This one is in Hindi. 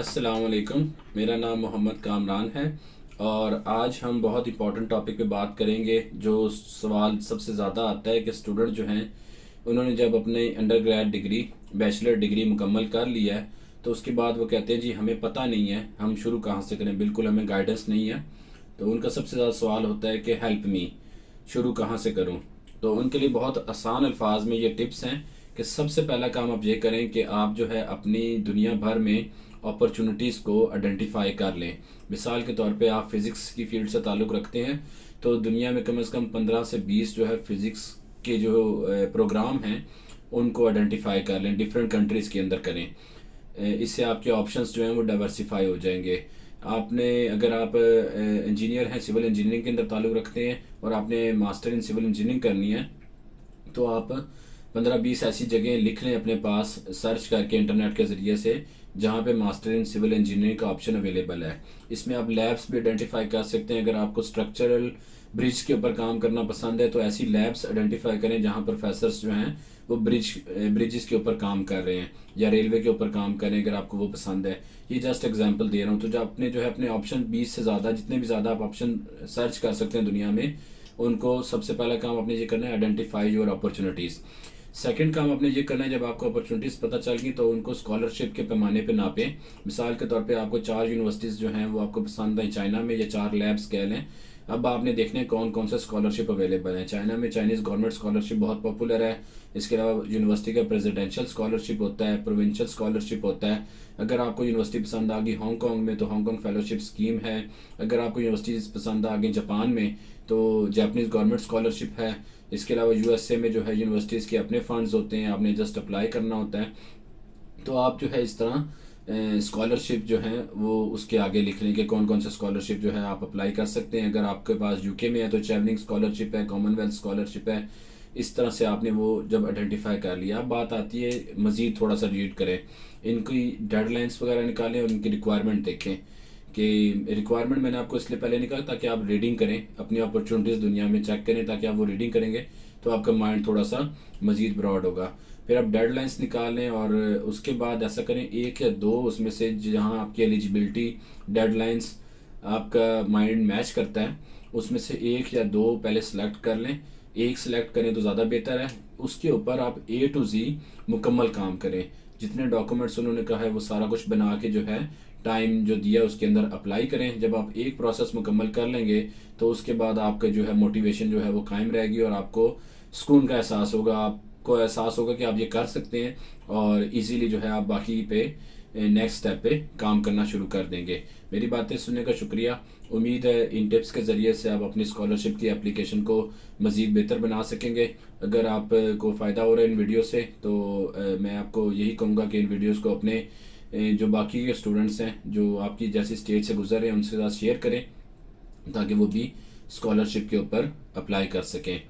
अस्सलाम वालेकुम। मेरा नाम मोहम्मद कामरान है और आज हम बहुत इंपॉर्टेंट टॉपिक पे बात करेंगे। जो सवाल सबसे ज़्यादा आता है कि स्टूडेंट जो हैं उन्होंने जब अपने under grade degree bachelor degree मुकम्मल कर लिया है तो उसके बाद वो कहते हैं जी हमें पता नहीं है हम शुरू कहाँ से करें, बिल्कुल हमें गाइडेंस नहीं है। तो उनका सबसे ज़्यादा सवाल होता है कि हेल्प मी, शुरू कहाँ से करूँ। तो उनके लिए बहुत आसान अल्फाज में ये टिप्स हैं कि सबसे पहला काम आप ये करें कि आप जो है अपनी दुनिया भर में अपॉर्चुनिटीज़ को आइडेंटिफाई कर लें। मिसाल के तौर पे आप फिज़िक्स की फील्ड से ताल्लुक़ रखते हैं तो दुनिया में कम से कम 15 से 20 जो है फिज़िक्स के जो प्रोग्राम हैं उनको आइडेंटिफाई कर लें, डिफरेंट कंट्रीज़ के अंदर करें। इससे आपके ऑप्शंस जो हैं वो डाइवर्सिफाई हो जाएंगे। आपने अगर आप इंजीनियर हैं, सिविल इंजीनियरिंग के अंदर ताल्लुक़ रखते हैं और आपने मास्टर इन सिविल इंजीनियरिंग करनी है तो आप 15-20 ऐसी जगह लिख लें अपने पास सर्च करके इंटरनेट के ज़रिए से जहाँ पे मास्टर इन सिविल इंजीनियरिंग का ऑप्शन अवेलेबल है। इसमें आप लैब्स भी आइडेंटिफाई कर सकते हैं। अगर आपको स्ट्रक्चरल ब्रिज के ऊपर काम करना पसंद है तो ऐसी लैब्स आइडेंटिफाई करें जहाँ प्रोफेसर्स जो हैं वो ब्रिजेस के ऊपर काम कर रहे हैं या रेलवे के ऊपर काम कर रहे हैं, अगर आपको वो पसंद है। ये जस्ट एग्जांपल दे रहा हूँ। तो जो आपने जो है अपने ऑप्शन 20 से ज़्यादा, जितने भी ज़्यादा आप ऑप्शन सर्च कर सकते हैं दुनिया में, उनको सबसे पहला काम आपने ये करना है आइडेंटिफाई योर अपॉर्चुनिटीज़। सेकंड काम आपने ये करना है जब आपको अपॉर्चुनिटीज़ पता चल गई तो उनको स्कॉलरशिप के पैमाने पे नापें। मिसाल के तौर पे आपको 4 यूनिवर्सिटीज़ जो हैं वो आपको पसंद हैं चाइना में, या 4 लैब्स कह लें। अब आपने देखने हैं कौन कौन से स्कॉलरशिप अवेलेबल हैं। चाइना में चाइनीज़ गवर्नमेंट स्कॉलरशिप बहुत पॉपुलर है। इसके अलावा यूनिवर्सिटी का प्रेसिडेंशियल स्कॉलरशिप होता है, प्रोविंशियल स्कॉलरशिप होता है। अगर आपको यूनिवर्सिटी पसंद आ गई हांगकॉन्ग में तो हांगकॉन्ग फेलोशिप स्कीम है। अगर आपको यूनिवर्सिटीज़ पसंद आ गई जापान में तो जापानीज़ गवर्नमेंट स्कॉलरशिप है। इसके अलावा यूएसए में जो है यूनिवर्सिटीज़ के अपने फंड्स होते हैं, आपने जस्ट अप्लाई करना होता है। तो आप जो है इस तरह स्कॉलरशिप जो है वो उसके आगे लिख लें कि कौन कौन से स्कॉलरशिप जो है आप अप्लाई कर सकते हैं। अगर आपके पास यूके में है तो ट्रैवलिंग स्कॉलरशिप है, कॉमनवेल्थ स्कॉलरशिप है। इस तरह से आपने वो जब आइडेंटिफाई कर लिया, अब बात आती है मज़ीद थोड़ा सा रीड करें, इनकी डेडलाइंस वगैरह निकालें और इनकी रिक्वायरमेंट देखें। कि रिक्वायरमेंट मैंने आपको इसलिए पहले निकाला ताकि आप रीडिंग करें, अपनी अपॉर्चुनिटीज़ दुनिया में चेक करें, ताकि आप वो रीडिंग करेंगे तो आपका माइंड थोड़ा सा मज़ीद ब्रॉड होगा। फिर आप डेडलाइंस निकालें और उसके बाद ऐसा करें 1 या 2 उसमें से जहां आपकी एलिजिबिलिटी डेडलाइंस आपका माइंड मैच करता है उसमें से 1 या 2 पहले सेलेक्ट कर लें। एक सेलेक्ट करें तो ज़्यादा बेहतर है। उसके ऊपर आप ए टू जी मुकम्मल काम करें। जितने डॉक्यूमेंट्स उन्होंने कहा है वो सारा कुछ बना के जो है टाइम जो दिया उसके अंदर अप्लाई करें। जब आप एक प्रोसेस मुकम्मल कर लेंगे तो उसके बाद आपका जो है मोटिवेशन जो है वो कायम रहेगी और आपको सुकून का एहसास होगा। आपको एहसास होगा कि आप ये कर सकते हैं और इजीली जो है आप बाकी पे नेक्स्ट स्टेप पे काम करना शुरू कर देंगे। मेरी बातें सुनने का शुक्रिया। उम्मीद है इन टिप्स के ज़रिए से आप अपनी स्कॉलरशिप की एप्लीकेशन को मज़ीद बेहतर बना सकेंगे। अगर आप को फ़ायदा हो रहा है इन वीडियो से तो मैं आपको यही कहूँगा कि इन वीडियोस को अपने जो बाकी के स्टूडेंट्स हैं जो आपकी जैसी स्टेज से गुजर रहे हैं उनके साथ शेयर करें ताकि वो भी स्कॉलरशिप के ऊपर अप्लाई कर सकें।